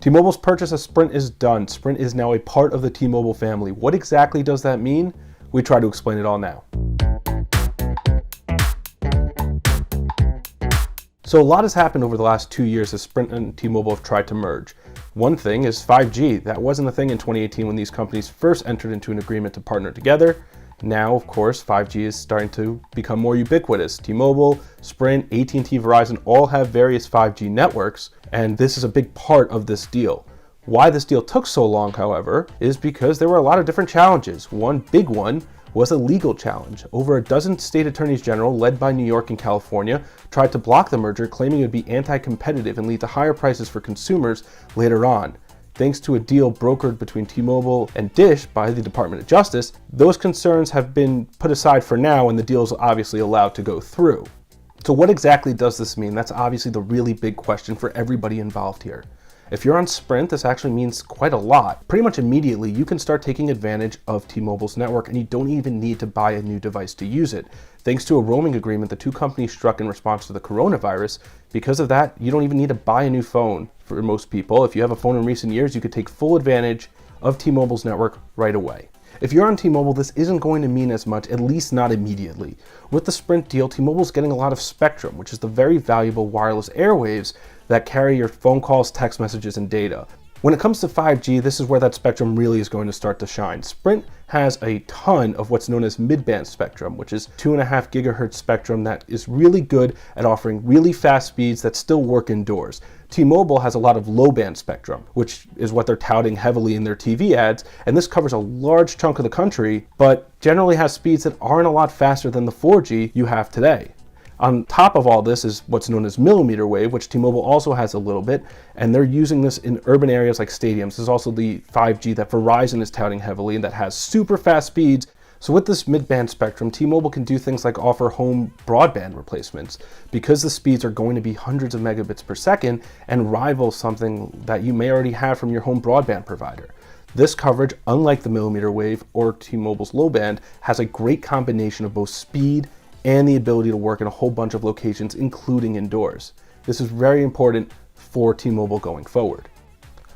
T-Mobile's purchase of Sprint is done. Sprint is now a part of the T-Mobile family. What exactly does that mean? We try to explain it all now. So a lot has happened over the last 2 years as Sprint and T-Mobile have tried to merge. One thing is 5G. That wasn't a thing in 2018 when these companies first entered into an agreement to partner together. Now, of course, 5G is starting to become more ubiquitous. T-Mobile, Sprint, AT&T, Verizon all have various 5G networks, and this is a big part of this deal. Why this deal took so long, however, is because there were a lot of different challenges. One big one was a legal challenge. Over a dozen state attorneys general, led by New York and California, tried to block the merger, claiming it would be anti-competitive and lead to higher prices for consumers later on. Thanks to a deal brokered between T-Mobile and Dish by the Department of Justice, those concerns have been put aside for now and the deal is obviously allowed to go through. So what exactly does this mean? That's obviously the really big question for everybody involved here. If you're on Sprint, this actually means quite a lot. Pretty much immediately, you can start taking advantage of T-Mobile's network and you don't even need to buy a new device to use it. Thanks to a roaming agreement the two companies struck in response to the coronavirus, because of that, you don't even need to buy a new phone for most people. If you have a phone in recent years, you could take full advantage of T-Mobile's network right away. If you're on T-Mobile, this isn't going to mean as much, at least not immediately. With the Sprint deal, T-Mobile's getting a lot of spectrum, which is the very valuable wireless airwaves that carry your phone calls, text messages, and data. When it comes to 5G, this is where that spectrum really is going to start to shine. Sprint has a ton of what's known as mid-band spectrum, which is 2.5 gigahertz spectrum that is really good at offering really fast speeds that still work indoors. T-Mobile has a lot of low-band spectrum, which is what they're touting heavily in their TV ads, and this covers a large chunk of the country, but generally has speeds that aren't a lot faster than the 4G you have today. On top of all this is what's known as millimeter wave, which T-Mobile also has a little bit, and they're using this in urban areas like stadiums. This is also the 5G that Verizon is touting heavily and that has super fast speeds. So with this mid-band spectrum, T-Mobile can do things like offer home broadband replacements because the speeds are going to be hundreds of megabits per second and rival something that you may already have from your home broadband provider. This coverage, unlike the millimeter wave or T-Mobile's low band, has a great combination of both speed and the ability to work in a whole bunch of locations, including indoors. This is very important for T-Mobile going forward.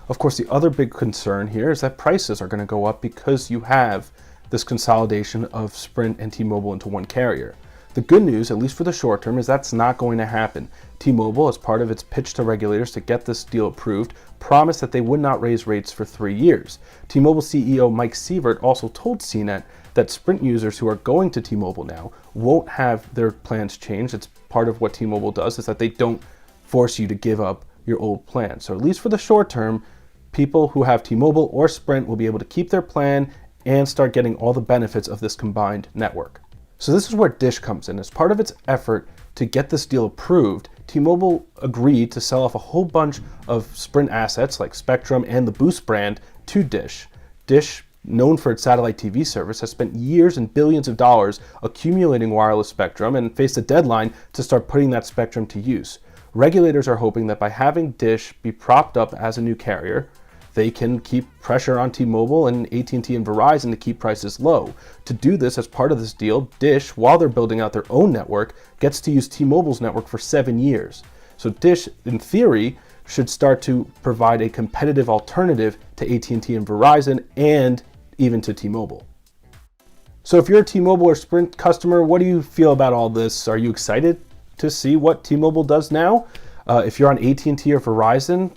Of course, the other big concern here is that prices are going to go up because you have this consolidation of Sprint and T-Mobile into one carrier. The good news, at least for the short term, is that's not going to happen. T-Mobile, as part of its pitch to regulators to get this deal approved, promised that they would not raise rates for 3 years. T-Mobile CEO Mike Sievert also told CNET that Sprint users who are going to T-Mobile now won't have their plans changed. It's part of what T-Mobile does, is that they don't force you to give up your old plan. So at least for the short term, people who have T-Mobile or Sprint will be able to keep their plan and start getting all the benefits of this combined network. So this is where Dish comes in. As part of its effort to get this deal approved, T-Mobile agreed to sell off a whole bunch of Sprint assets like Spectrum and the Boost brand to Dish. Dish, known for its satellite TV service, has spent years and billions of dollars accumulating wireless spectrum and faced a deadline to start putting that spectrum to use. Regulators are hoping that by having Dish be propped up as a new carrier, they can keep pressure on T-Mobile and AT&T and Verizon to keep prices low. To do this, as part of this deal, Dish, while they're building out their own network, gets to use T-Mobile's network for 7 years. So Dish, in theory, should start to provide a competitive alternative to AT&T and Verizon and even to T-Mobile. So if you're a T-Mobile or Sprint customer, what do you feel about all this? Are you excited to see what T-Mobile does now? If you're on AT&T or Verizon,